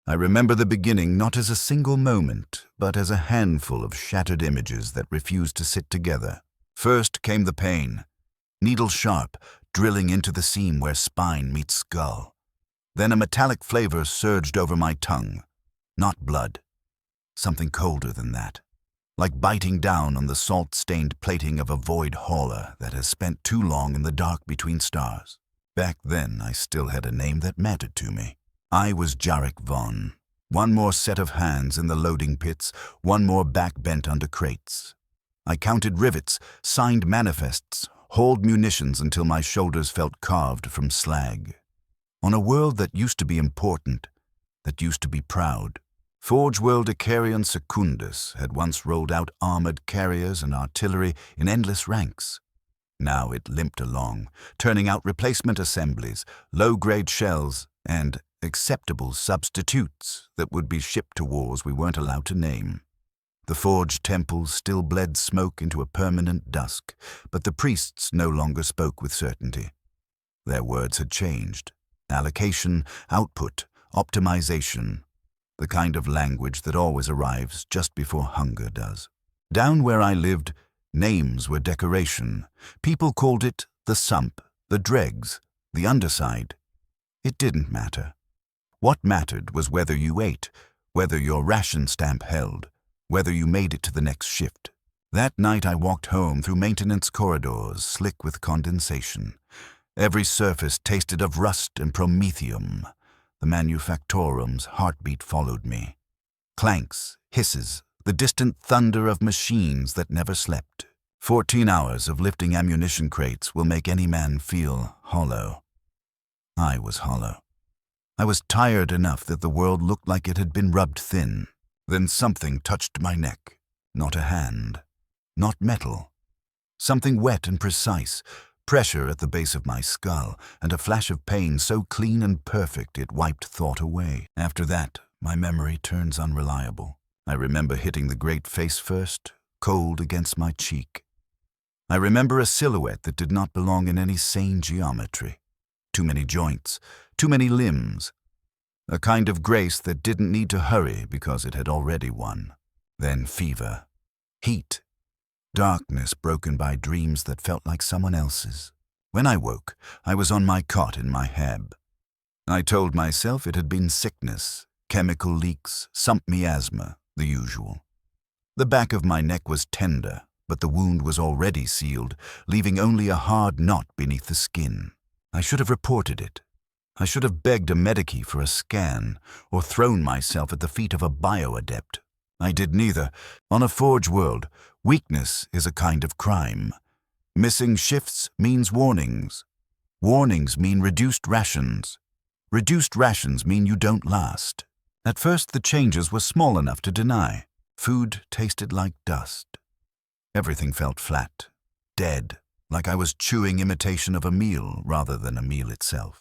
I remember the beginning not as a single moment, but as a handful of shattered images that refused to sit together. First came the pain, needle sharp, drilling into the seam where spine meets skull. Then a metallic flavor surged over my tongue. Not blood. Something colder than that. Like biting down on the salt-stained plating of a void hauler that has spent too long in the dark between stars. Back then, I still had a name that mattered to me. I was Jarek Vaughn. One more set of hands in the loading pits, one more back bent under crates. I counted rivets, signed manifests, hauled munitions until my shoulders felt carved from slag. On a world that used to be important, that used to be proud. Forge World Icarion Secundus had once rolled out armored carriers and artillery in endless ranks. Now it limped along, turning out replacement assemblies, low-grade shells, and acceptable substitutes that would be shipped to wars we weren't allowed to name. The forged temples still bled smoke into a permanent dusk, but the priests no longer spoke with certainty. Their words had changed. Allocation, output, optimization. The kind of language that always arrives just before hunger does. Down where I lived, names were decoration. People called it the sump, the dregs, the underside. It didn't matter. What mattered was whether you ate, whether your ration stamp held, whether you made it to the next shift. That night I walked home through maintenance corridors, slick with condensation. Every surface tasted of rust and promethium. The manufactorum's heartbeat followed me. Clanks, hisses, the distant thunder of machines that never slept. 14 hours of lifting ammunition crates will make any man feel hollow. I was hollow. I was tired enough that the world looked like it had been rubbed thin. Then something touched my neck. Not a hand. Not metal. Something wet and precise. Pressure at the base of my skull, and a flash of pain so clean and perfect it wiped thought away. After that, my memory turns unreliable. I remember hitting the great face first, cold against my cheek. I remember a silhouette that did not belong in any sane geometry. Too many joints, too many limbs. A kind of grace that didn't need to hurry because it had already won. Then fever. Heat. Darkness broken by dreams that felt like someone else's. When I woke, I was on my cot in my hab. I told myself it had been sickness, chemical leaks, sump miasma, the usual. The back of my neck was tender, but the wound was already sealed, leaving only a hard knot beneath the skin. I should have reported it. I should have begged a medici for a scan, or thrown myself at the feet of a bio-adept. I did neither. On a Forge world, weakness is a kind of crime. Missing shifts means warnings. Warnings mean reduced rations. Reduced rations mean you don't last. At first, the changes were small enough to deny. Food tasted like dust. Everything felt flat, dead, like I was chewing imitation of a meal rather than a meal itself.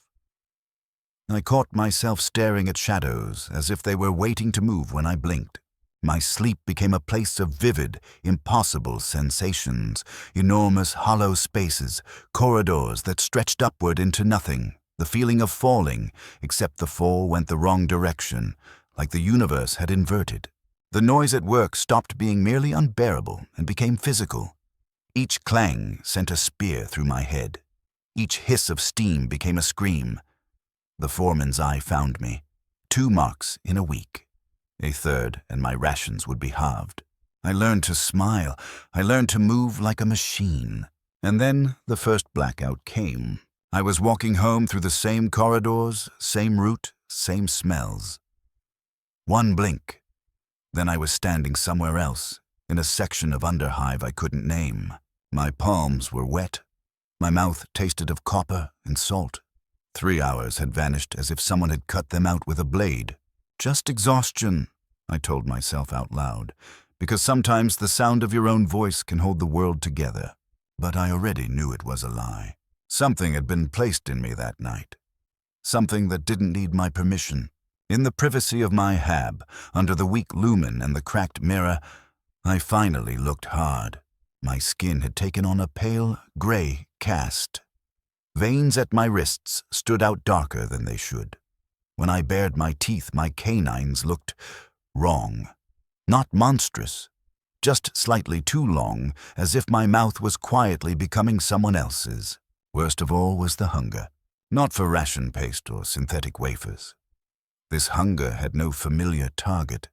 I caught myself staring at shadows as if they were waiting to move when I blinked. My sleep became a place of vivid, impossible sensations, enormous hollow spaces, corridors that stretched upward into nothing, the feeling of falling, except the fall went the wrong direction, like the universe had inverted. The noise at work stopped being merely unbearable and became physical. Each clang sent a spear through my head. Each hiss of steam became a scream. The foreman's eye found me. 2 marks in a week. A third, and my rations would be halved. I learned to smile. I learned to move like a machine. And then the first blackout came. I was walking home through the same corridors, same route, same smells. One blink. Then I was standing somewhere else, in a section of underhive I couldn't name. My palms were wet. My mouth tasted of copper and salt. 3 hours had vanished as if someone had cut them out with a blade. Just exhaustion, I told myself out loud, because sometimes the sound of your own voice can hold the world together. But I already knew it was a lie. Something had been placed in me that night. Something that didn't need my permission. In the privacy of my hab, under the weak lumen and the cracked mirror, I finally looked hard. My skin had taken on a pale, gray cast. Veins at my wrists stood out darker than they should. When I bared my teeth, my canines looked wrong. Not monstrous, just slightly too long, as if my mouth was quietly becoming someone else's. Worst of all was the hunger. Not for ration paste or synthetic wafers. This hunger had no familiar target.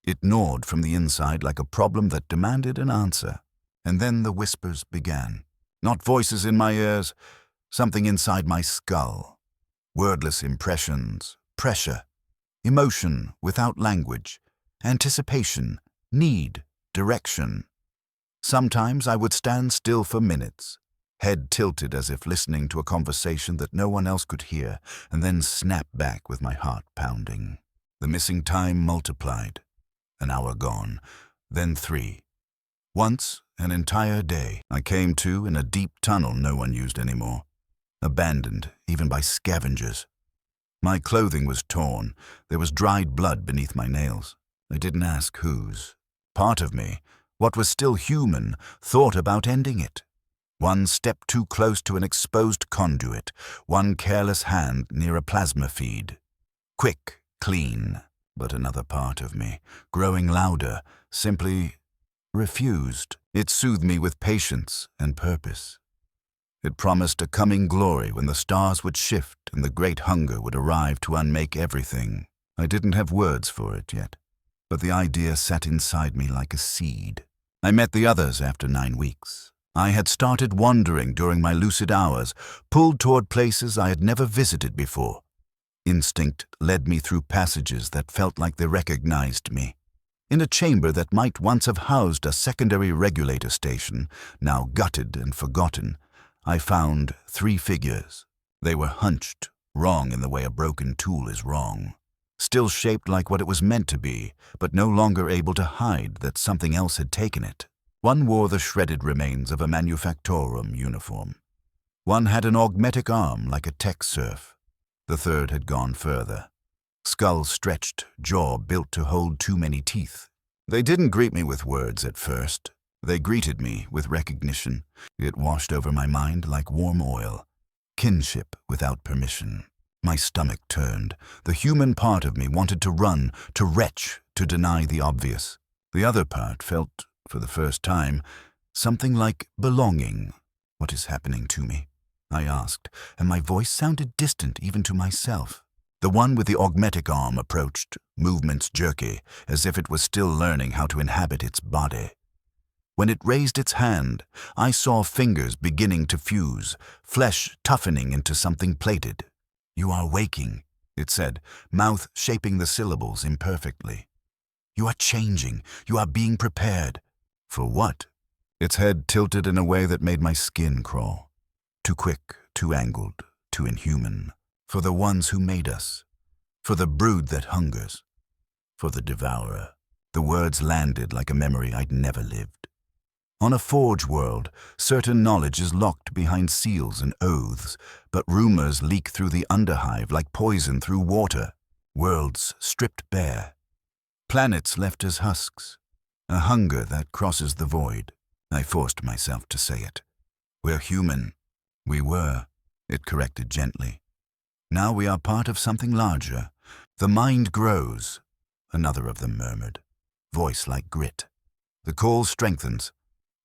It gnawed from the inside like a problem that demanded an answer. And then the whispers began. Not voices in my ears, something inside my skull. Wordless impressions, pressure, emotion without language, anticipation, need, direction. Sometimes I would stand still for minutes, head tilted as if listening to a conversation that no one else could hear, and then snap back with my heart pounding. The missing time multiplied. An hour gone, then 3. Once, an entire day, I came to in a deep tunnel no one used anymore, abandoned even by scavengers. My clothing was torn. There was dried blood beneath my nails. I didn't ask whose. Part of me, what was still human, thought about ending it. One step too close to an exposed conduit, one careless hand near a plasma feed. Quick, clean. But another part of me, growing louder, simply refused. It soothed me with patience and purpose. It promised a coming glory when the stars would shift and the great hunger would arrive to unmake everything. I didn't have words for it yet, but the idea sat inside me like a seed. I met the others after 9 weeks. I had started wandering during my lucid hours, pulled toward places I had never visited before. Instinct led me through passages that felt like they recognized me. In a chamber that might once have housed a secondary regulator station, now gutted and forgotten, I found 3 figures. They were hunched, wrong in the way a broken tool is wrong. Still shaped like what it was meant to be, but no longer able to hide that something else had taken it. One wore the shredded remains of a manufactorum uniform. One had an augmetic arm like a tech serf. The third had gone further. Skull stretched, jaw built to hold too many teeth. They didn't greet me with words at first. They greeted me with recognition. It washed over my mind like warm oil. Kinship without permission. My stomach turned. The human part of me wanted to run, to retch, to deny the obvious. The other part felt, for the first time, something like belonging. What is happening to me? I asked, and my voice sounded distant even to myself. The one with the augmetic arm approached, movements jerky, as if it was still learning how to inhabit its body. When it raised its hand, I saw fingers beginning to fuse, flesh toughening into something plated. "You are waking," it said, mouth shaping the syllables imperfectly. "You are changing. You are being prepared." For what? Its head tilted in a way that made my skin crawl. Too quick, too angled, too inhuman. For the ones who made us. For the brood that hungers. For the devourer. The words landed like a memory I'd never lived. On a forge world, certain knowledge is locked behind seals and oaths, but rumors leak through the underhive like poison through water. Worlds stripped bare. Planets left as husks. A hunger that crosses the void. I forced myself to say it. "We're human." "We were," it corrected gently. "Now we are part of something larger. The mind grows," another of them murmured, voice like grit. "The call strengthens.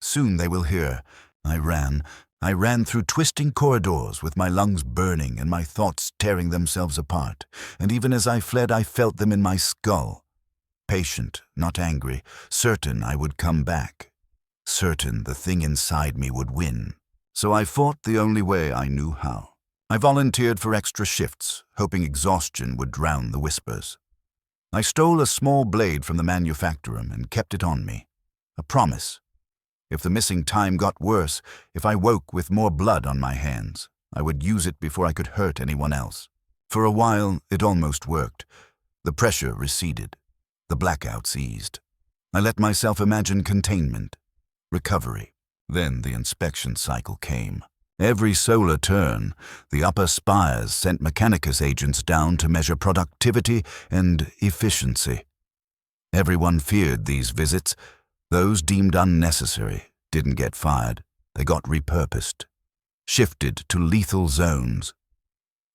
Soon they will hear." I ran through twisting corridors with my lungs burning and my thoughts tearing themselves apart. And even as I fled, I felt them in my skull. Patient, not angry, certain I would come back. Certain the thing inside me would win. So I fought the only way I knew how. I volunteered for extra shifts, hoping exhaustion would drown the whispers. I stole a small blade from the manufactorum and kept it on me. A promise. If the missing time got worse, if I woke with more blood on my hands, I would use it before I could hurt anyone else. For a while, it almost worked. The pressure receded. The blackouts eased. I let myself imagine containment, recovery. Then the inspection cycle came. Every solar turn, the upper spires sent Mechanicus agents down to measure productivity and efficiency. Everyone feared these visits. Those deemed unnecessary didn't get fired. They got repurposed, shifted to lethal zones.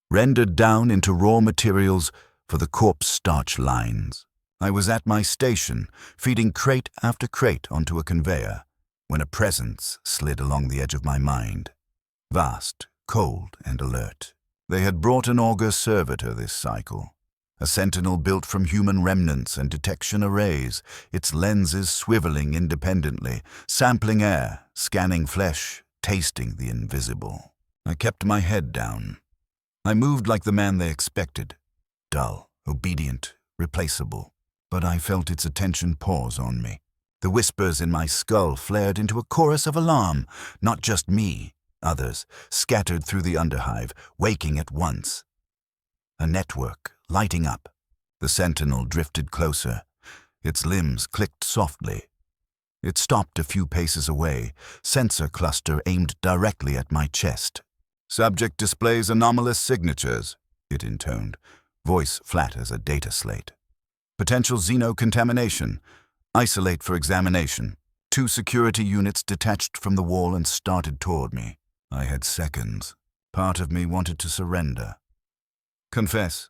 rendered down into raw materials for the corpse starch lines. I was at my station, feeding crate after crate onto a conveyor, when a presence slid along the edge of my mind. Vast, cold, and alert. They had brought an auger servitor this cycle. A sentinel built from human remnants and detection arrays, its lenses swiveling independently, sampling air, scanning flesh, tasting the invisible. I kept my head down. I moved like the man they expected, dull, obedient, replaceable. But I felt its attention pause on me. The whispers in my skull flared into a chorus of alarm, not just me, others, scattered through the underhive, waking at once. A network, lighting up. The sentinel drifted closer. Its limbs clicked softly. It stopped a few paces away, sensor cluster aimed directly at my chest. "Subject displays anomalous signatures," it intoned, voice flat as a data slate. "Potential xenocontamination. Isolate for examination." 2 security units detached from the wall and started toward me. I had seconds. Part of me wanted to surrender. Confess.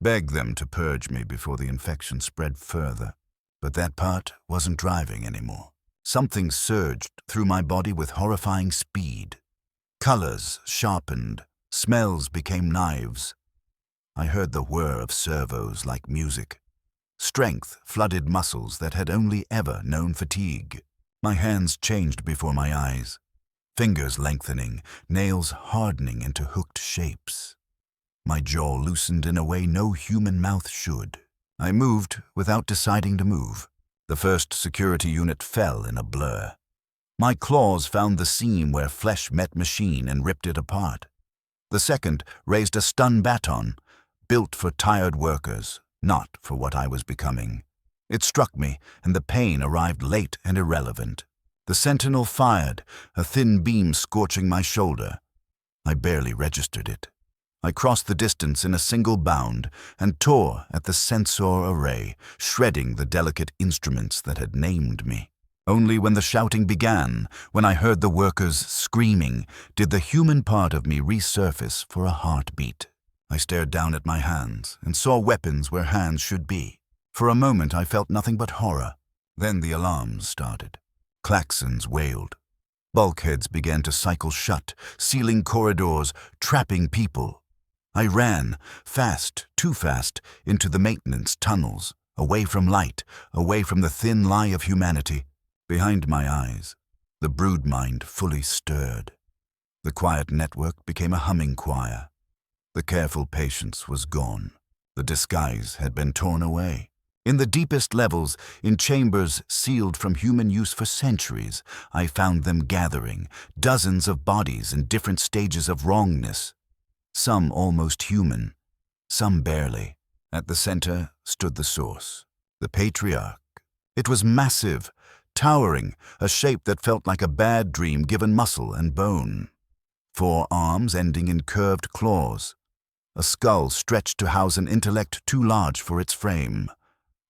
Beg them to purge me before the infection spread further. But that part wasn't driving anymore. Something surged through my body with horrifying speed. Colors sharpened. Smells became knives. I heard the whir of servos like music. Strength flooded muscles that had only ever known fatigue. My hands changed before my eyes. Fingers lengthening, nails hardening into hooked shapes. My jaw loosened in a way no human mouth should. I moved without deciding to move. The first security unit fell in a blur. My claws found the seam where flesh met machine and ripped it apart. The second raised a stun baton, built for tired workers, not for what I was becoming. It struck me, and the pain arrived late and irrelevant. The sentinel fired, a thin beam scorching my shoulder. I barely registered it. I crossed the distance in a single bound and tore at the sensor array, shredding the delicate instruments that had named me. Only when the shouting began, when I heard the workers screaming, did the human part of me resurface for a heartbeat. I stared down at my hands and saw weapons where hands should be. For a moment I felt nothing but horror. Then the alarms started. Klaxons wailed. Bulkheads began to cycle shut, sealing corridors, trapping people. I ran, fast, too fast, into the maintenance tunnels, away from light, away from the thin lie of humanity. Behind my eyes, the brood mind fully stirred. The quiet network became a humming choir. The careful patience was gone. The disguise had been torn away. In the deepest levels, in chambers sealed from human use for centuries, I found them gathering, dozens of bodies in different stages of wrongness. Some almost human, some barely. At the center stood the source, the Patriarch. It was massive, towering, a shape that felt like a bad dream given muscle and bone. 4 arms ending in curved claws. A skull stretched to house an intellect too large for its frame.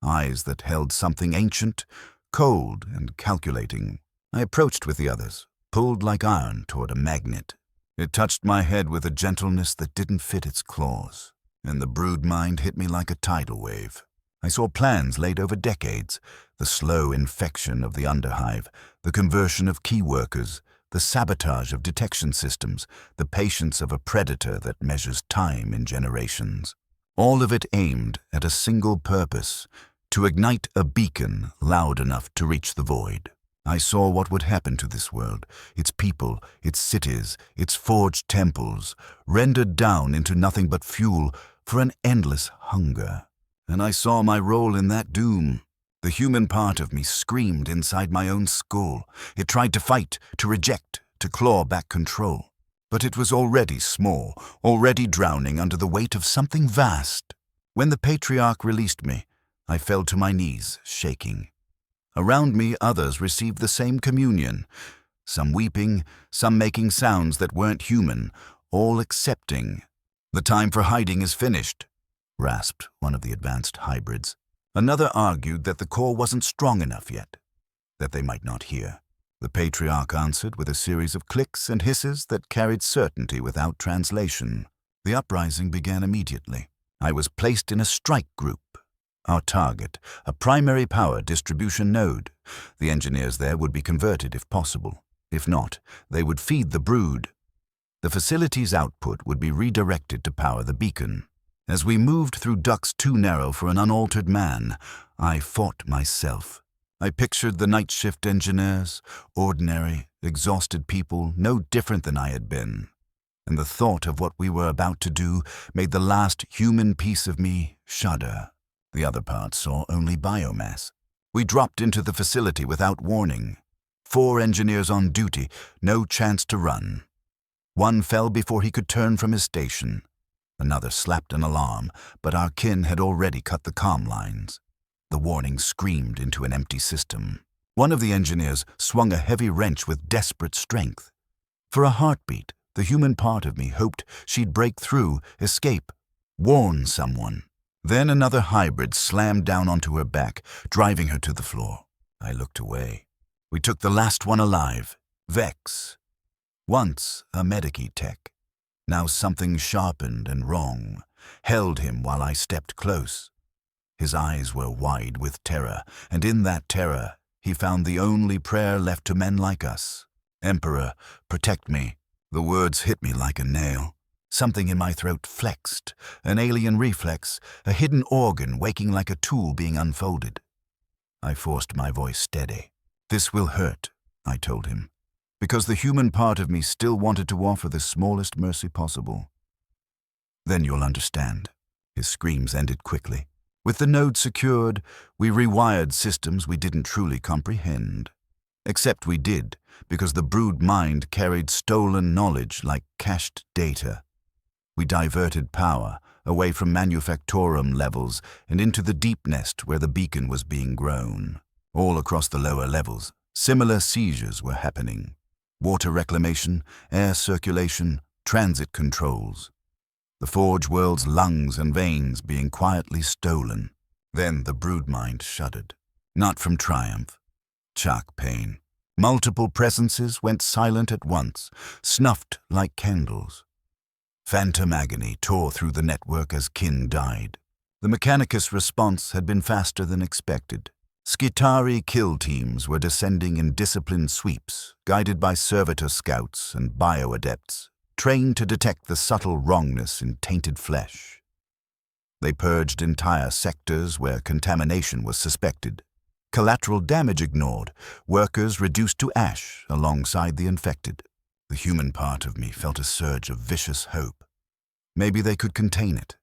Eyes that held something ancient, cold, and calculating. I approached with the others, pulled like iron toward a magnet. It touched my head with a gentleness that didn't fit its claws, and the brood mind hit me like a tidal wave. I saw plans laid over decades, the slow infection of the underhive, the conversion of key workers, the sabotage of detection systems, the patience of a predator that measures time in generations. All of it aimed at a single purpose, to ignite a beacon loud enough to reach the void. I saw what would happen to this world, its people, its cities, its forged temples, rendered down into nothing but fuel for an endless hunger. And I saw my role in that doom. The human part of me screamed inside my own skull. It tried to fight, to reject, to claw back control. But it was already small, already drowning under the weight of something vast. When the Patriarch released me, I fell to my knees, shaking. Around me, others received the same communion, some weeping, some making sounds that weren't human, all accepting. "The time for hiding is finished," rasped one of the advanced hybrids. Another argued that the core wasn't strong enough yet, that they might not hear. The Patriarch answered with a series of clicks and hisses that carried certainty without translation. The uprising began immediately. I was placed in a strike group. Our target, a primary power distribution node. The engineers there would be converted if possible. If not, they would feed the brood. The facility's output would be redirected to power the beacon. As we moved through ducts too narrow for an unaltered man, I fought myself. I pictured the night shift engineers, ordinary, exhausted people, no different than I had been. And the thought of what we were about to do made the last human piece of me shudder. The other parts saw only biomass. We dropped into the facility without warning. 4 engineers on duty, no chance to run. One fell before he could turn from his station. Another slapped an alarm, but our kin had already cut the comm lines. The warning screamed into an empty system. One of the engineers swung a heavy wrench with desperate strength. For a heartbeat, the human part of me hoped she'd break through, escape, warn someone. Then another hybrid slammed down onto her back, driving her to the floor. I looked away. We took the last one alive, Vex. Once a Medici tech. Now something sharpened and wrong held him while I stepped close. His eyes were wide with terror, and in that terror he found the only prayer left to men like us. Emperor, protect me. The words hit me like a nail. Something in my throat flexed, an alien reflex, a hidden organ waking like a tool being unfolded. I forced my voice steady. This will hurt, I told him, because the human part of me still wanted to offer the smallest mercy possible. Then you'll understand. His screams ended quickly. With the node secured, we rewired systems we didn't truly comprehend. Except we did, because the brood mind carried stolen knowledge like cached data. We diverted power away from manufactorum levels and into the deep nest where the beacon was being grown. All across the lower levels, similar seizures were happening. Water reclamation, air circulation, transit controls. The Forge world's lungs and veins being quietly stolen. Then the brood mind shuddered. Not from triumph. Shock pain. Multiple presences went silent at once, snuffed like candles. Phantom agony tore through the network as kin died. The Mechanicus response had been faster than expected. Skitari kill teams were descending in disciplined sweeps, guided by servitor scouts and bioadepts, trained to detect the subtle wrongness in tainted flesh. They purged entire sectors where contamination was suspected. Collateral damage ignored, workers reduced to ash alongside the infected. The human part of me felt a surge of vicious hope. Maybe they could contain it.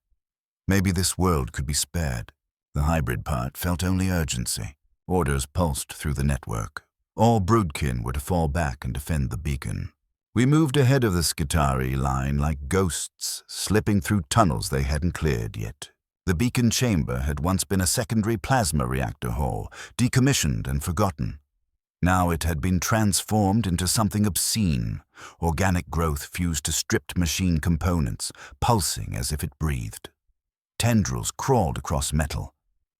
Maybe this world could be spared. The hybrid part felt only urgency. Orders pulsed through the network. All broodkin were to fall back and defend the beacon. We moved ahead of the Skitari line like ghosts, slipping through tunnels they hadn't cleared yet. The beacon chamber had once been a secondary plasma reactor hall, decommissioned and forgotten. Now it had been transformed into something obscene, organic growth fused to stripped machine components, pulsing as if it breathed. Tendrils crawled across metal.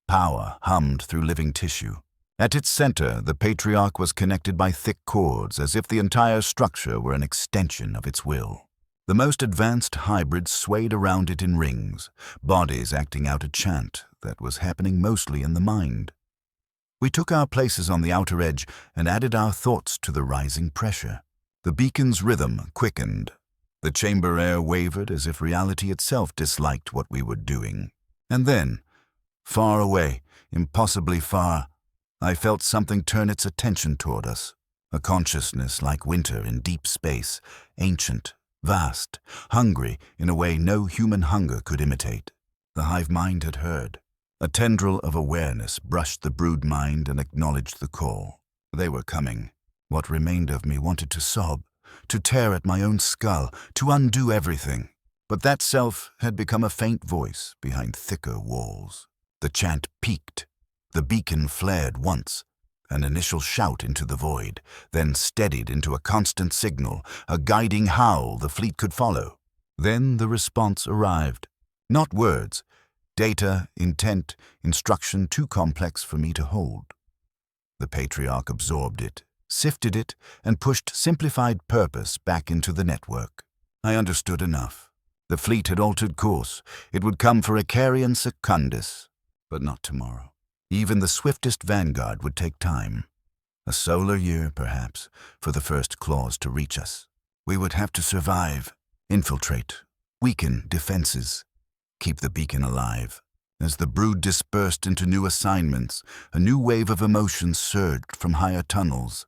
Power hummed through living tissue. At its center, the Patriarch was connected by thick cords, as if the entire structure were an extension of its will. The most advanced hybrids swayed around it in rings, bodies acting out a chant that was happening mostly in the mind. We took our places on the outer edge and added our thoughts to the rising pressure. The beacon's rhythm quickened. The chamber air wavered as if reality itself disliked what we were doing. And then, far away, impossibly far, I felt something turn its attention toward us. A consciousness like winter in deep space, ancient, vast, hungry in a way no human hunger could imitate. The hive mind had heard. A tendril of awareness brushed the brood mind and acknowledged the call. They were coming. What remained of me wanted to sob, to tear at my own skull, to undo everything. But that self had become a faint voice behind thicker walls. The chant peaked. The beacon flared once, an initial shout into the void, then steadied into a constant signal, a guiding howl the fleet could follow. Then the response arrived. Not words, data, intent, instruction too complex for me to hold. The Patriarch absorbed it, sifted it, and pushed simplified purpose back into the network. I understood enough. The fleet had altered course. It would come for Icari and Secundus, but not tomorrow. Even the swiftest vanguard would take time. A solar year, perhaps, for the first claws to reach us. We would have to survive, infiltrate, weaken defenses, keep the beacon alive. As the brood dispersed into new assignments, a new wave of emotions surged from higher tunnels,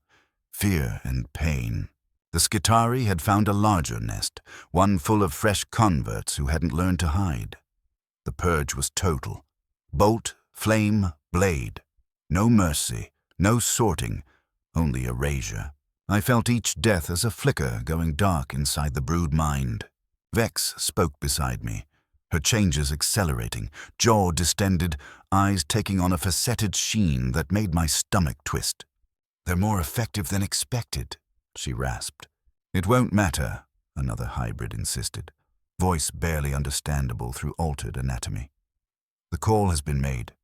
fear and pain. The Skitarii had found a larger nest, one full of fresh converts who hadn't learned to hide. The purge was total. Bolt, flame, blade. No mercy, no sorting, only erasure. I felt each death as a flicker going dark inside the brood mind. Vex spoke beside me, her changes accelerating, jaw distended, eyes taking on a faceted sheen that made my stomach twist. "They're more effective than expected," she rasped. "It won't matter," another hybrid insisted, voice barely understandable through altered anatomy. "The call has been made."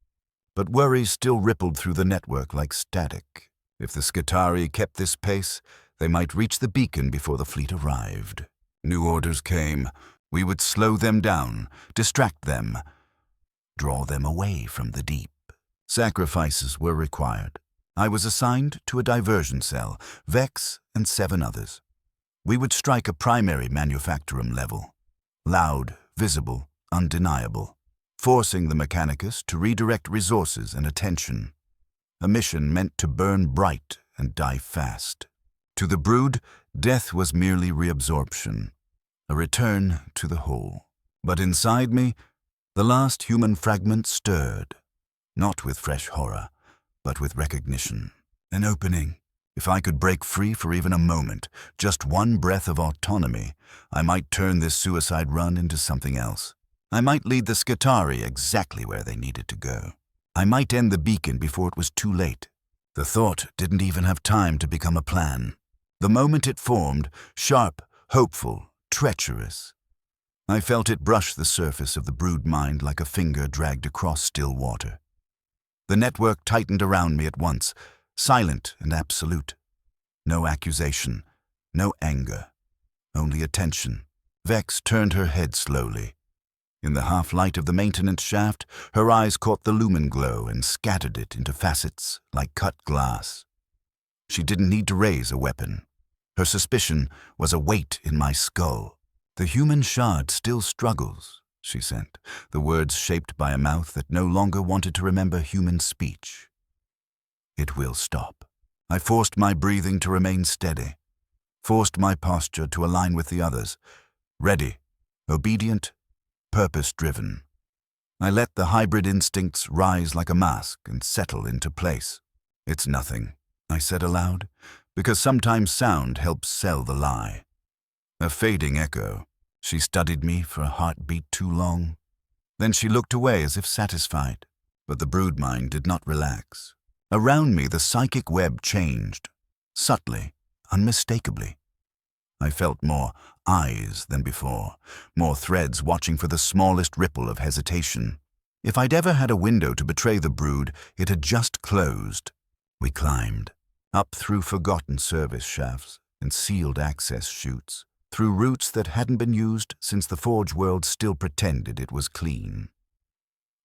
But worry still rippled through the network like static. If the Skitarii kept this pace, they might reach the beacon before the fleet arrived. New orders came. We would slow them down, distract them, draw them away from the deep. Sacrifices were required. I was assigned to a diversion cell, Vex and 7 others. We would strike a primary manufactorum level. Loud, visible, undeniable. Forcing the Mechanicus to redirect resources and attention. A mission meant to burn bright and die fast. To the brood, death was merely reabsorption. A return to the whole. But inside me, the last human fragment stirred. Not with fresh horror, but with recognition. An opening. If I could break free for even a moment, just one breath of autonomy, I might turn this suicide run into something else. I might lead the Skitarii exactly where they needed to go. I might end the beacon before it was too late. The thought didn't even have time to become a plan. The moment it formed, sharp, hopeful, treacherous. I felt it brush the surface of the brood mind like a finger dragged across still water. The network tightened around me at once, silent and absolute. No accusation, no anger, only attention. Vex turned her head slowly. In the half-light of the maintenance shaft, her eyes caught the lumen glow and scattered it into facets like cut glass. She didn't need to raise a weapon. Her suspicion was a weight in my skull. "The human shard still struggles," she sent, the words shaped by a mouth that no longer wanted to remember human speech. "It will stop." I forced my breathing to remain steady, forced my posture to align with the others. Ready, obedient, purpose-driven. I let the hybrid instincts rise like a mask and settle into place. "It's nothing," I said aloud, because sometimes sound helps sell the lie. A fading echo. She studied me for a heartbeat too long. Then she looked away as if satisfied, but the brood mind did not relax. Around me, the psychic web changed, subtly, unmistakably. I felt more eyes than before, more threads watching for the smallest ripple of hesitation. If I'd ever had a window to betray the brood, it had just closed. We climbed, up through forgotten service shafts and sealed access chutes, through routes that hadn't been used since the Forge world still pretended it was clean.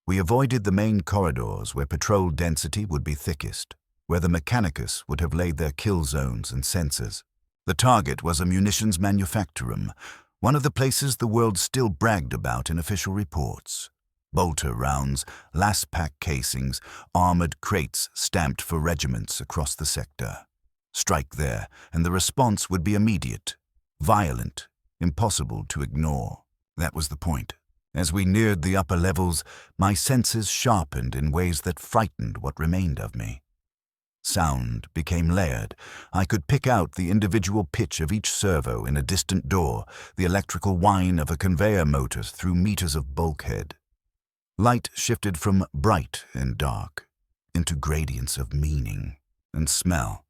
We avoided the main corridors where patrol density would be thickest, where the Mechanicus would have laid their kill zones and sensors. The target was a munitions manufactorum, one of the places the world still bragged about in official reports. Bolter rounds, last-pack casings, armored crates stamped for regiments across the sector. Strike there, and the response would be immediate, violent, impossible to ignore. That was the point. As we neared the upper levels, my senses sharpened in ways that frightened what remained of me. Sound became layered. I could pick out the individual pitch of each servo in a distant door, the electrical whine of a conveyor motor through meters of bulkhead. Light shifted from bright and dark into gradients of meaning. And smell.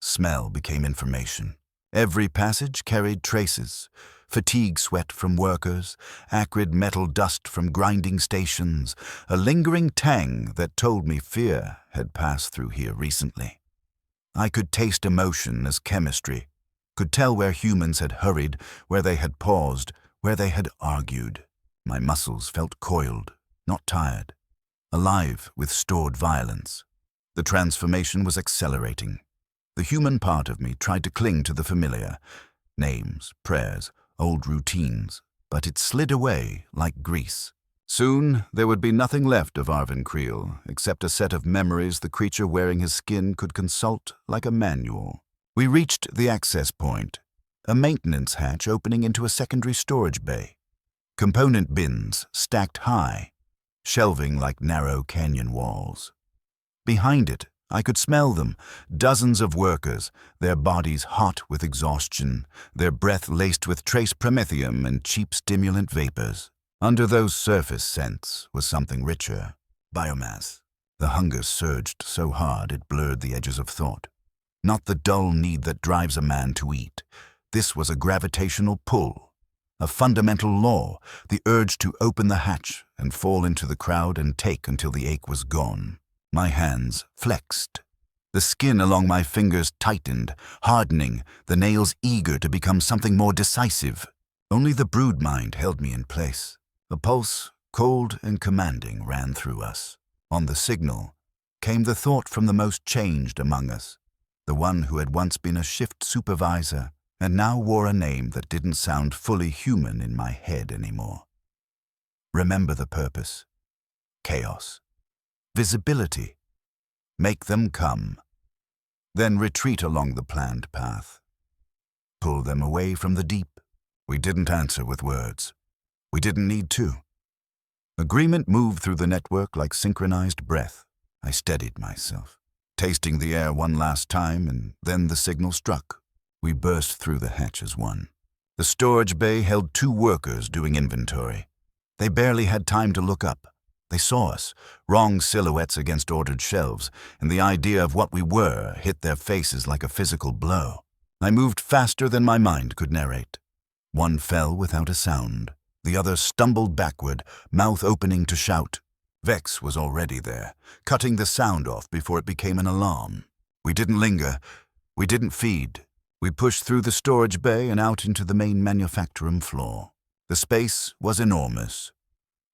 Smell became information. Every passage carried traces. Fatigue sweat from workers, acrid metal dust from grinding stations, a lingering tang that told me fear had passed through here recently. I could taste emotion as chemistry, could tell where humans had hurried, where they had paused, where they had argued. My muscles felt coiled, not tired, alive with stored violence. The transformation was accelerating. The human part of me tried to cling to the familiar, names, prayers, old routines, but it slid away like grease. Soon, there would be nothing left of Arvin Creel, except a set of memories the creature wearing his skin could consult like a manual. We reached the access point, a maintenance hatch opening into a secondary storage bay. Component bins stacked high, shelving like narrow canyon walls. Behind it, I could smell them, dozens of workers, their bodies hot with exhaustion, their breath laced with trace promethium and cheap stimulant vapors. Under those surface scents was something richer, biomass. The hunger surged so hard it blurred the edges of thought. Not the dull need that drives a man to eat. This was a gravitational pull, a fundamental law, the urge to open the hatch and fall into the crowd and take until the ache was gone. My hands flexed. The skin along my fingers tightened, hardening, the nails eager to become something more decisive. Only the brood mind held me in place. A pulse, cold and commanding, ran through us. On the signal came the thought from the most changed among us, the one who had once been a shift supervisor and now wore a name that didn't sound fully human in my head anymore. Remember the purpose. Chaos. Visibility. Make them come. Then retreat along the planned path. Pull them away from the deep. We didn't answer with words. We didn't need to. Agreement moved through the network like synchronized breath. I steadied myself, tasting the air one last time, and then the signal struck. We burst through the hatch as one. The storage bay held 2 workers doing inventory. They barely had time to look up. They saw us, wrong silhouettes against ordered shelves, and the idea of what we were hit their faces like a physical blow. I moved faster than my mind could narrate. One fell without a sound. The other stumbled backward, mouth opening to shout. Vex was already there, cutting the sound off before it became an alarm. We didn't linger. We didn't feed. We pushed through the storage bay and out into the main manufactorum floor. The space was enormous.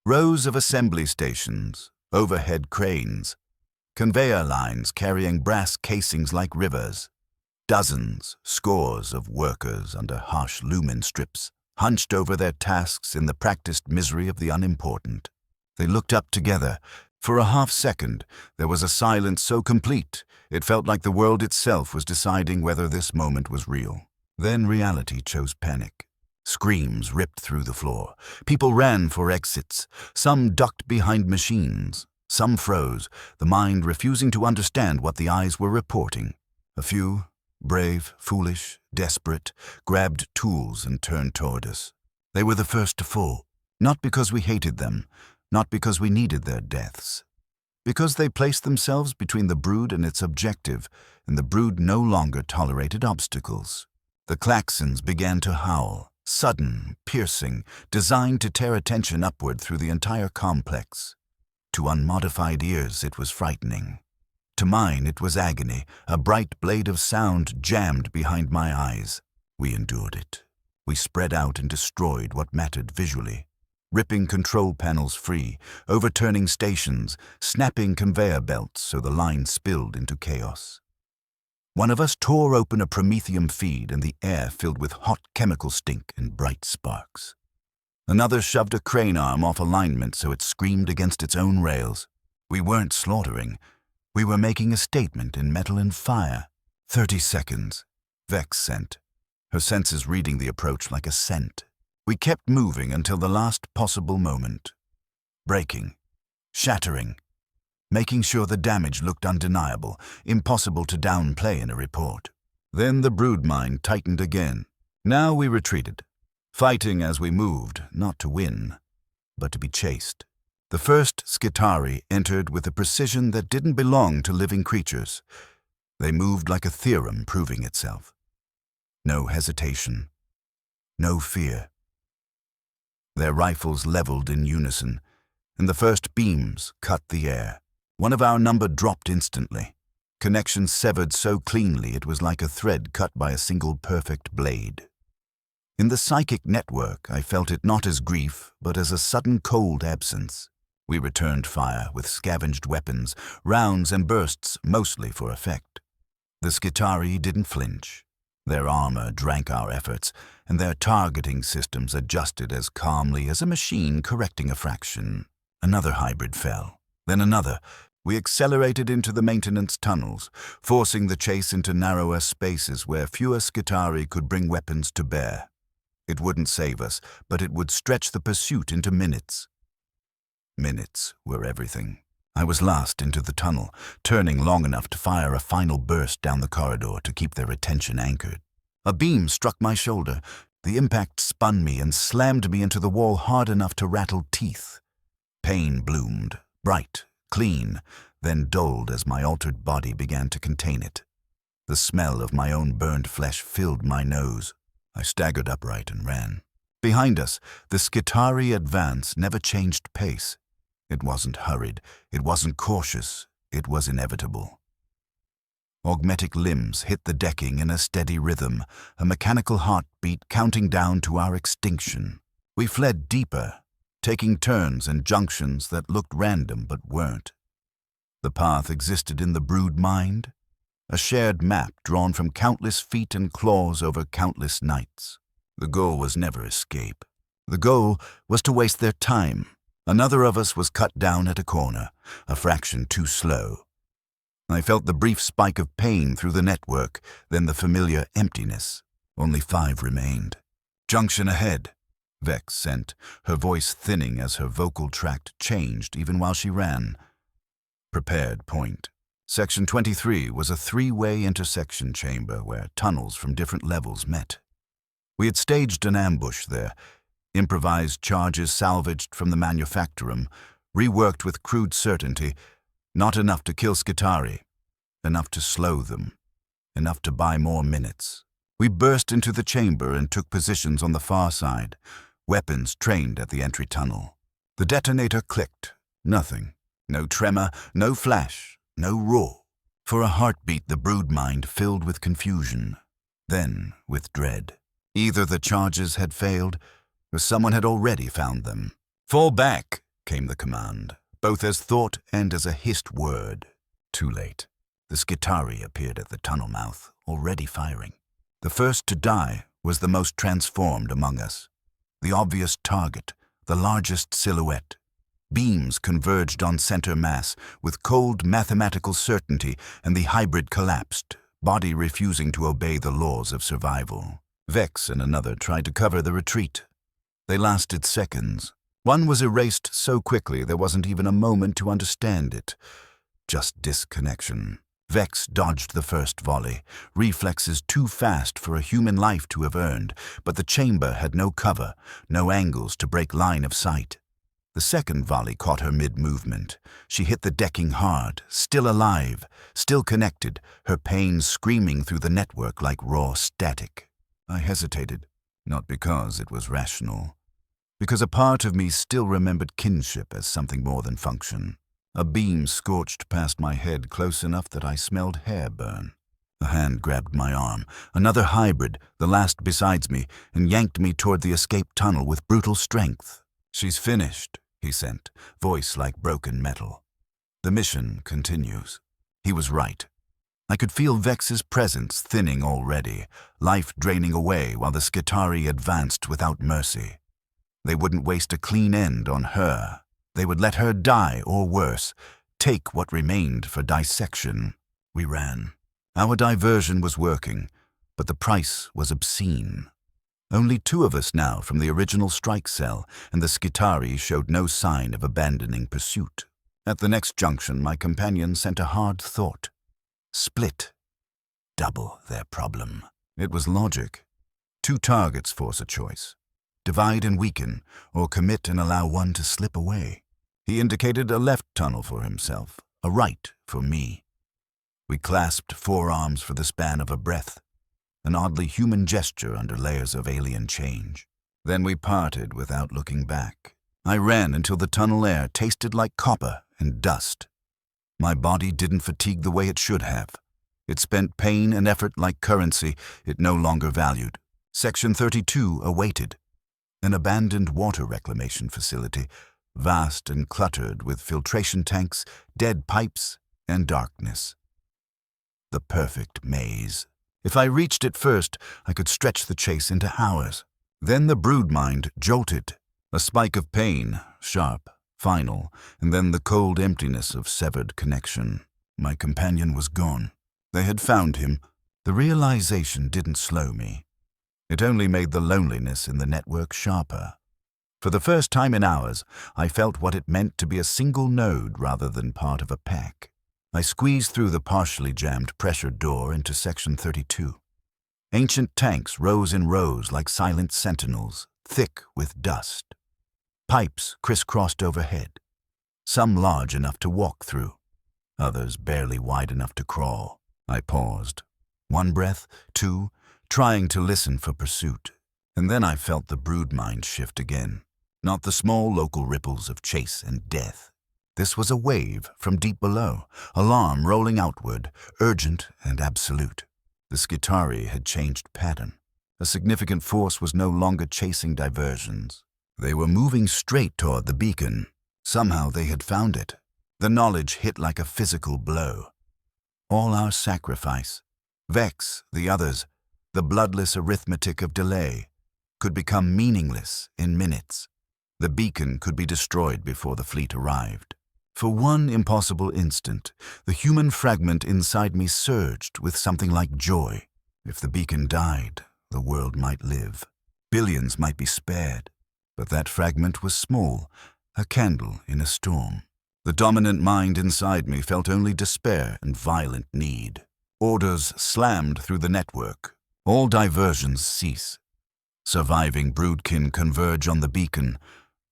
Rows of assembly stations, overhead cranes, conveyor lines carrying brass casings like rivers. Dozens, scores of workers under harsh lumen strips, hunched over their tasks in the practiced misery of the unimportant. They looked up together. For a half-second, there was a silence so complete, it felt like the world itself was deciding whether this moment was real. Then reality chose panic. Screams ripped through the floor. People ran for exits. Some ducked behind machines. Some froze, the mind refusing to understand what the eyes were reporting. A few, brave, foolish, desperate, grabbed tools and turned toward us. They were the first to fall, not because we hated them, not because we needed their deaths, because they placed themselves between the brood and its objective, and the brood no longer tolerated obstacles. The klaxons began to howl, sudden, piercing, designed to tear attention upward through the entire complex. To unmodified ears, it was frightening. To mine, it was agony, a bright blade of sound jammed behind my eyes. We endured it. We spread out and destroyed what mattered visually, ripping control panels free, overturning stations, snapping conveyor belts so the line spilled into chaos. One of us tore open a promethium feed and the air filled with hot chemical stink and bright sparks. Another shoved a crane arm off alignment so it screamed against its own rails. We weren't slaughtering. We were making a statement in metal and fire. 30 seconds. Vex sent, her senses reading the approach like a scent. We kept moving until the last possible moment. Breaking, shattering, making sure the damage looked undeniable, impossible to downplay in a report. Then the brood mind tightened again. Now we retreated, fighting as we moved, not to win, but to be chased. The first Skitari entered with a precision that didn't belong to living creatures. They moved like a theorem proving itself. No hesitation, no fear. Their rifles leveled in unison, and the first beams cut the air. One of our number dropped instantly. Connection severed so cleanly it was like a thread cut by a single perfect blade. In the psychic network, I felt it not as grief, but as a sudden cold absence. We returned fire with scavenged weapons, rounds and bursts, mostly for effect. The Skitarii didn't flinch. Their armor drank our efforts, and their targeting systems adjusted as calmly as a machine correcting a fraction. Another hybrid fell, then another. We accelerated into the maintenance tunnels, forcing the chase into narrower spaces where fewer Skitarii could bring weapons to bear. It wouldn't save us, but it would stretch the pursuit into minutes. Minutes were everything. I was last into the tunnel, turning long enough to fire a final burst down the corridor to keep their attention anchored. A beam struck my shoulder. The impact spun me and slammed me into the wall hard enough to rattle teeth. Pain bloomed, bright, clean, then dulled as my altered body began to contain it. The smell of my own burned flesh filled my nose. I staggered upright and ran. Behind us, the Skitarii advance never changed pace. It wasn't hurried, it wasn't cautious, it was inevitable. Augmetic limbs hit the decking in a steady rhythm, a mechanical heartbeat counting down to our extinction. We fled deeper, taking turns and junctions that looked random but weren't. The path existed in the brood mind, a shared map drawn from countless feet and claws over countless nights. The goal was never escape. The goal was to waste their time. Another of us was cut down at a corner, a fraction too slow. I felt the brief spike of pain through the network, then the familiar emptiness. Only 5 remained. "Junction ahead," Vex sent, her voice thinning as her vocal tract changed even while she ran. Prepared point. Section 23 was a 3-way intersection chamber where tunnels from different levels met. We had staged an ambush there, improvised charges salvaged from the manufactorum, reworked with crude certainty, not enough to kill Skitarii, enough to slow them, enough to buy more minutes. We burst into the chamber and took positions on the far side, weapons trained at the entry tunnel. The detonator clicked. Nothing. No tremor, no flash, no roar. For a heartbeat, the brood mind filled with confusion, then with dread. Either the charges had failed, or someone had already found them. "Fall back," came the command, both as thought and as a hissed word. Too late. The Skitarii appeared at the tunnel mouth, already firing. The first to die was the most transformed among us. The obvious target, the largest silhouette. Beams converged on center mass with cold mathematical certainty, and the hybrid collapsed, body refusing to obey the laws of survival. Vex and another tried to cover the retreat. They lasted seconds. One was erased so quickly there wasn't even a moment to understand it. Just disconnection. Vex dodged the first volley, reflexes too fast for a human life to have earned, but the chamber had no cover, no angles to break line of sight. The second volley caught her mid-movement. She hit the decking hard, still alive, still connected, her pain screaming through the network like raw static. I hesitated, not because it was rational, because a part of me still remembered kinship as something more than function. A beam scorched past my head close enough that I smelled hair burn. A hand grabbed my arm, another hybrid, the last besides me, and yanked me toward the escape tunnel with brutal strength. "She's finished," he sent, voice like broken metal. "The mission continues." He was right. I could feel Vex's presence thinning already, life draining away while the Skitarii advanced without mercy. They wouldn't waste a clean end on her. They would let her die, or worse, take what remained for dissection. We ran. Our diversion was working, but the price was obscene. Only 2 of us now from the original strike cell, and the Skitarii showed no sign of abandoning pursuit. At the next junction, my companion sent a hard thought. Split. Double their problem. It was logic. 2 targets force a choice. Divide and weaken, or commit and allow one to slip away. He indicated a left tunnel for himself, a right for me. We clasped forearms for the span of a breath, an oddly human gesture under layers of alien change. Then we parted without looking back. I ran until the tunnel air tasted like copper and dust. My body didn't fatigue the way it should have. It spent pain and effort like currency it no longer valued. Section 32 awaited, an abandoned water reclamation facility, vast and cluttered with filtration tanks, dead pipes, and darkness. The perfect maze. If I reached it first, I could stretch the chase into hours. Then the broodmind jolted, a spike of pain, sharp, final, and then the cold emptiness of severed connection. My companion was gone. They had found him. The realization didn't slow me. It only made the loneliness in the network sharper. For the first time in hours, I felt what it meant to be a single node rather than part of a pack. I squeezed through the partially jammed pressure door into Section 32. Ancient tanks rose in rows like silent sentinels, thick with dust. Pipes crisscrossed overhead, some large enough to walk through, others barely wide enough to crawl. I paused. One breath, two, trying to listen for pursuit. And then I felt the broodmind shift again. Not the small local ripples of chase and death. This was a wave from deep below, alarm rolling outward, urgent and absolute. The Skitarii had changed pattern. A significant force was no longer chasing diversions. They were moving straight toward the beacon. Somehow they had found it. The knowledge hit like a physical blow. All our sacrifice, Vex, the others, the bloodless arithmetic of delay, could become meaningless in minutes. The beacon could be destroyed before the fleet arrived. For one impossible instant, the human fragment inside me surged with something like joy. If the beacon died, the world might live. Billions might be spared. But that fragment was small, a candle in a storm. The dominant mind inside me felt only despair and violent need. Orders slammed through the network. All diversions cease. Surviving broodkin converge on the beacon.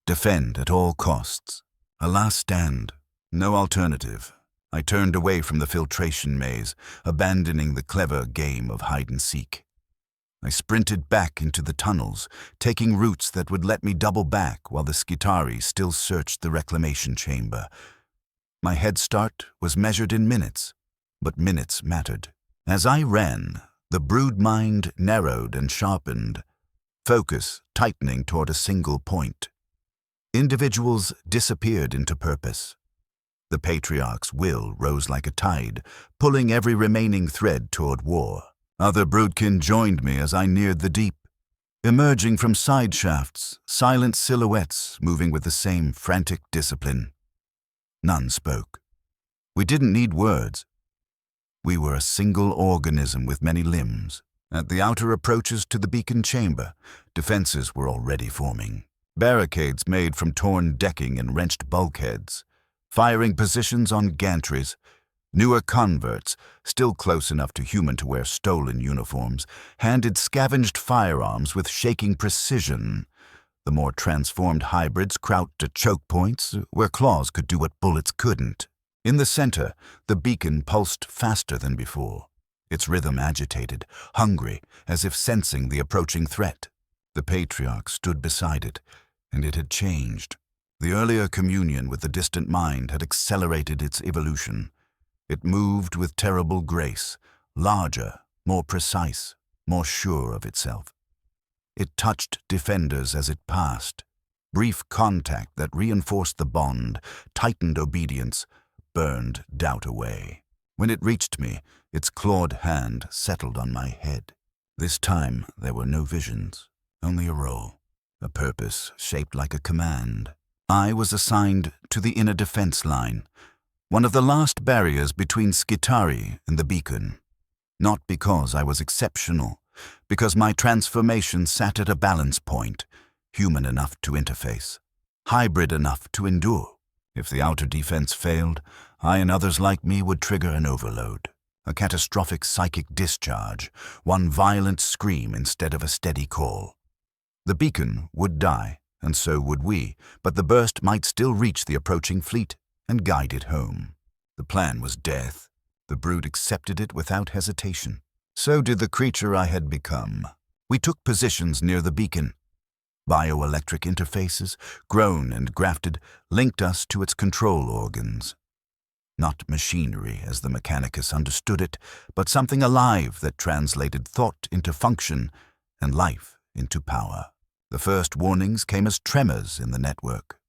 Defend at all costs. A last stand. No alternative. I turned away from the filtration maze, abandoning the clever game of hide-and-seek. I sprinted back into the tunnels, taking routes that would let me double back while the Skitarii still searched the reclamation chamber. My head start was measured in minutes, but minutes mattered. As I ran, the broodmind narrowed and sharpened, focus tightening toward a single point. Individuals disappeared into purpose. The Patriarch's will rose like a tide, pulling every remaining thread toward war. Other broodkin joined me as I neared the deep, emerging from side shafts, silent silhouettes moving with the same frantic discipline. None spoke. We didn't need words. We were a single organism with many limbs. At the outer approaches to the beacon chamber, defenses were already forming. Barricades made from torn decking and wrenched bulkheads, firing positions on gantries. Newer converts, still close enough to human to wear stolen uniforms, handed scavenged firearms with shaking precision. The more transformed hybrids crouched at choke points, where claws could do what bullets couldn't. In the center, the beacon pulsed faster than before, its rhythm agitated, hungry, as if sensing the approaching threat. The Patriarch stood beside it, and it had changed. The earlier communion with the distant mind had accelerated its evolution. It moved with terrible grace, larger, more precise, more sure of itself. It touched defenders as it passed. Brief contact that reinforced the bond, tightened obedience, burned doubt away. When it reached me, its clawed hand settled on my head. This time there were no visions, only a role, a purpose shaped like a command. I was assigned to the inner defense line, one of the last barriers between Skitarii and the beacon. Not because I was exceptional, because my transformation sat at a balance point, human enough to interface, hybrid enough to endure. If the outer defense failed, I and others like me would trigger an overload, a catastrophic psychic discharge, one violent scream instead of a steady call. The beacon would die, and so would we, but the burst might still reach the approaching fleet and guide it home. The plan was death. The brood accepted it without hesitation. So did the creature I had become. We took positions near the beacon. Bioelectric interfaces, grown and grafted, linked us to its control organs. Not machinery as the Mechanicus understood it, but something alive that translated thought into function and life into power. The first warnings came as tremors in the network.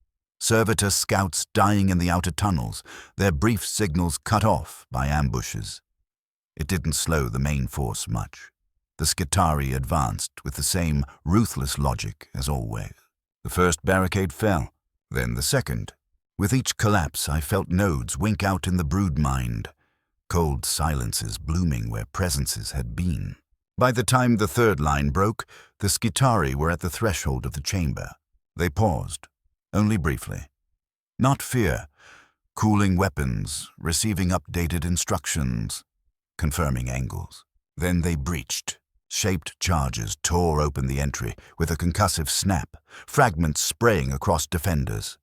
Servitor scouts dying in the outer tunnels, their brief signals cut off by ambushes. It didn't slow the main force much. The Skitarii advanced with the same ruthless logic as always. The first barricade fell, then the second. With each collapse, I felt nodes wink out in the brood mind, cold silences blooming where presences had been. By the time the third line broke, the Skitarii were at the threshold of the chamber. They paused, only briefly. Not fear, cooling weapons, receiving updated instructions, confirming angles. Then they breached. Shaped charges tore open the entry with a concussive snap, fragments spraying across defenders.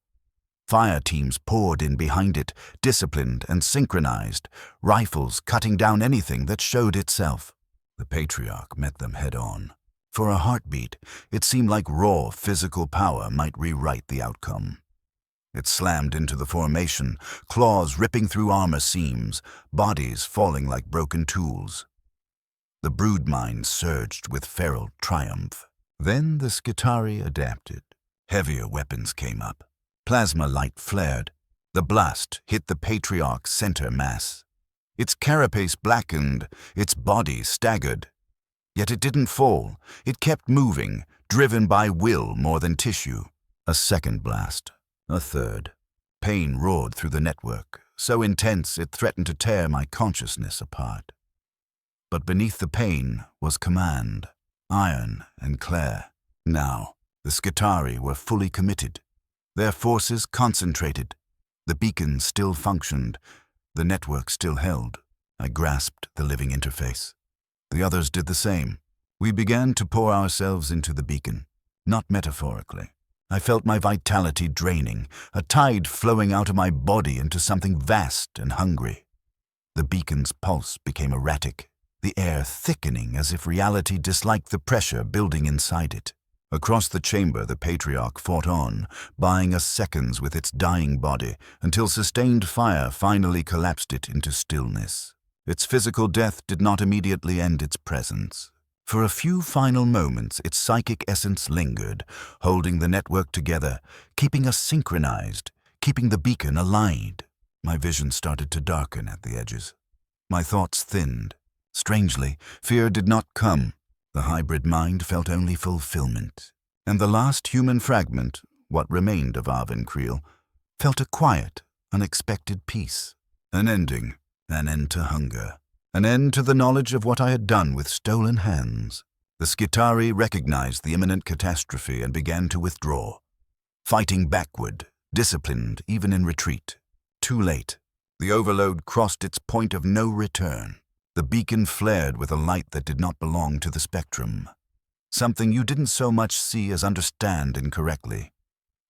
Fire teams poured in behind it, disciplined and synchronized, rifles cutting down anything that showed itself. The Patriarch met them head-on. For a heartbeat, it seemed like raw physical power might rewrite the outcome. It slammed into the formation, claws ripping through armor seams, bodies falling like broken tools. The broodmind surged with feral triumph. Then the Skitarii adapted. Heavier weapons came up. Plasma light flared. The blast hit the Patriarch's center mass. Its carapace blackened, its body staggered. Yet it didn't fall. It kept moving, driven by will more than tissue. A second blast. A third. Pain roared through the network, so intense it threatened to tear my consciousness apart. But beneath the pain was command, iron and clear. Now, the Skitarii were fully committed. Their forces concentrated. The beacon still functioned. The network still held. I grasped the living interface. The others did the same. We began to pour ourselves into the beacon, not metaphorically. I felt my vitality draining, a tide flowing out of my body into something vast and hungry. The beacon's pulse became erratic, the air thickening as if reality disliked the pressure building inside it. Across the chamber, the Patriarch fought on, buying us seconds with its dying body, until sustained fire finally collapsed it into stillness. Its physical death did not immediately end its presence. For a few final moments, its psychic essence lingered, holding the network together, keeping us synchronized, keeping the beacon aligned. My vision started to darken at the edges. My thoughts thinned. Strangely, fear did not come. The hybrid mind felt only fulfillment. And the last human fragment, what remained of Creel, felt a quiet, unexpected peace. An ending, an end to hunger, an end to the knowledge of what I had done with stolen hands. The Skitarii recognized the imminent catastrophe and began to withdraw, fighting backward, disciplined even in retreat. Too late. The overload crossed its point of no return. The beacon flared with a light that did not belong to the spectrum. Something you didn't so much see as understand incorrectly.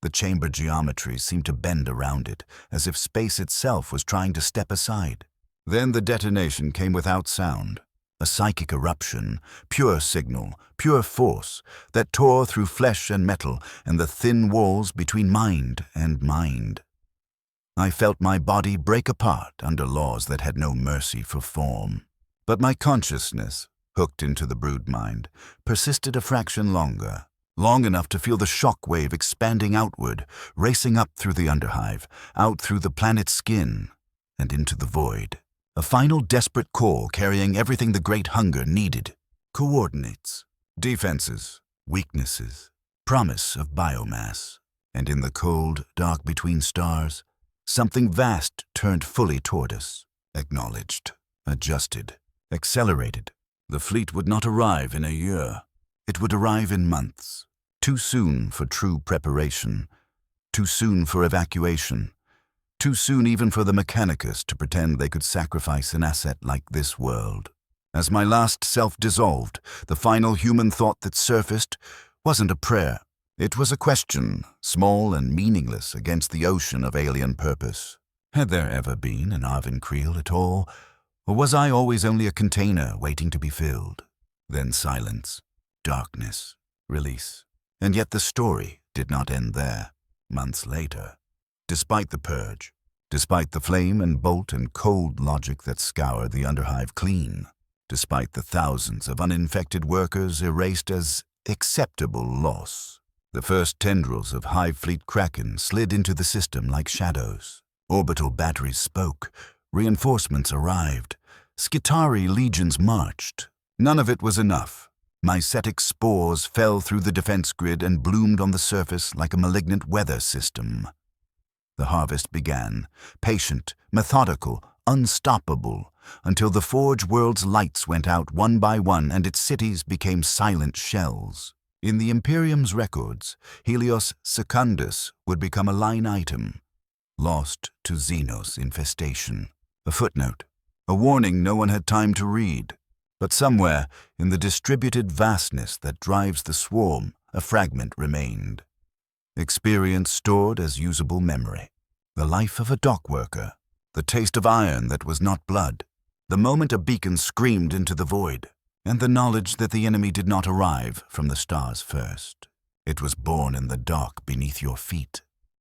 The chamber geometry seemed to bend around it, as if space itself was trying to step aside. Then the detonation came without sound. A psychic eruption, pure signal, pure force, that tore through flesh and metal and the thin walls between mind and mind. I felt my body break apart under laws that had no mercy for form. But my consciousness, hooked into the brood mind, persisted a fraction longer, long enough to feel the shock wave expanding outward, racing up through the underhive, out through the planet's skin, and into the void. A final desperate call carrying everything the great hunger needed. Coordinates, defenses, weaknesses, promise of biomass. And in the cold, dark between stars, something vast turned fully toward us, acknowledged, adjusted, accelerated. The fleet would not arrive in a year. It would arrive in months. Too soon for true preparation. Too soon for evacuation. Too soon even for the Mechanicus to pretend they could sacrifice an asset like this world. As my last self dissolved, the final human thought that surfaced wasn't a prayer. It was a question, small and meaningless against the ocean of alien purpose. Had there ever been an Creel at all? Or was I always only a container waiting to be filled? Then silence, darkness, release. And yet the story did not end there. Months later, despite the purge, despite the flame and bolt and cold logic that scoured the underhive clean, despite the thousands of uninfected workers erased as acceptable loss. The first tendrils of Hive Fleet Kraken slid into the system like shadows. Orbital batteries spoke. Reinforcements arrived. Skitari legions marched. None of it was enough. Mycetic spores fell through the defense grid and bloomed on the surface like a malignant weather system. The harvest began, patient, methodical, unstoppable, until the Forge world's lights went out one by one and its cities became silent shells. In the Imperium's records, Helios Secundus would become a line item, lost to Xenos infestation. A footnote, a warning no one had time to read. But somewhere, in the distributed vastness that drives the swarm, a fragment remained. Experience stored as usable memory. The life of a dock worker. The taste of iron that was not blood. The moment a beacon screamed into the void. And the knowledge that the enemy did not arrive from the stars first. It was born in the dark beneath your feet.